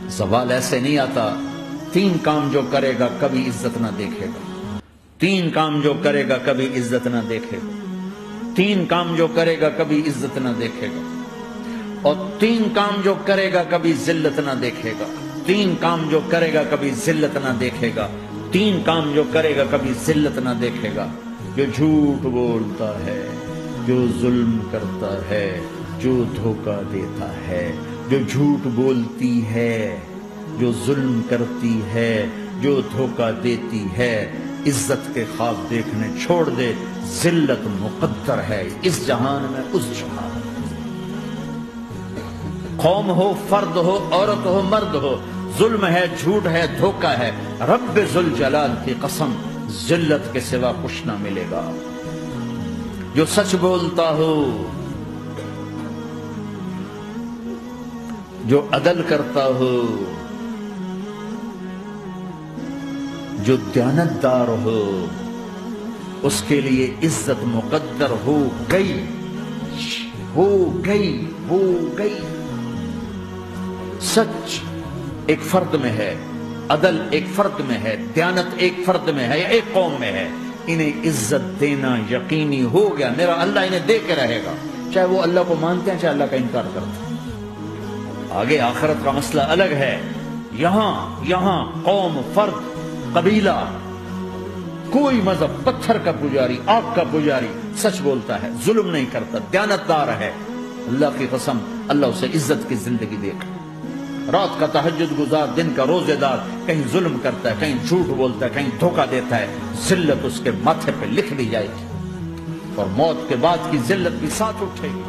زوال ایسے نہیں آتا. 3 کام جو کرے گا کبھی عزت نہ دیکھے گا. 3 کام جو کرے گا کبھی عزت نہ دیکھے گا. 3 کام جو کرے گا کبھی عزت نہ دیکھے گا. اور 3 کام جو کرے گا کبھی ذلت نہ دیکھے گا. 3 کام جو کرے گا کبھی ذلت نہ دیکھے گا. 3 کام جو کرے گا کبھی ذلت نہ دیکھے گا. جو جھوٹ بولتا ہے، جو ظلم کرتا ہے، جو دھوکہ دیتا ہے، جو جھوٹ بولتی ہے، جو ظلم کرتی ہے، جو دھوکہ دیتی ہے، عزت کے خواب دیکھنے چھوڑ دے. ذلت مقدر ہے اس جہان میں اس جہان میں. قوم ہو، فرد ہو، عورت ہو، مرد ہو، ظلم ہے، جھوٹ ہے، دھوکہ ہے، رب ذوالجلال کی قسم ذلت کے سوا کچھ نہ ملے گا. جو سچ بولتا ہو، جو عدل کرتا ہو، جو دیانتدار ہو، اس کے لیے عزت مقدر ہو گئی، ہو گئی، ہو گئی. سچ ایک فرد میں ہے، عدل ایک فرد میں ہے، دیانت ایک فرد میں ہے یا ایک قوم میں ہے. انہیں عزت دینا یقینی ہو گیا. میرا اللہ انہیں دے کے رہے گا، چاہے وہ اللہ کو مانتے ہیں چاہے اللہ کا انکار کرتے ہیں. آگے آخرت کا مسئلہ الگ ہے. یہاں قوم، فرد، قبیلہ، کوئی مذہب، پتھر کا پجاری، آگ کا پجاری سچ بولتا ہے، ظلم نہیں کرتا، دیانتدار ہے، اللہ کی قسم اللہ اسے عزت کی زندگی دے گا. رات کا تہجد گزار، دن کا روزے دار، کہیں ظلم کرتا ہے، کہیں جھوٹ بولتا ہے، کہیں دھوکہ دیتا ہے، ذلت اس کے ماتھے پہ لکھ دی جائے گی اور موت کے بعد کی ذلت بھی ساتھ اٹھے گی.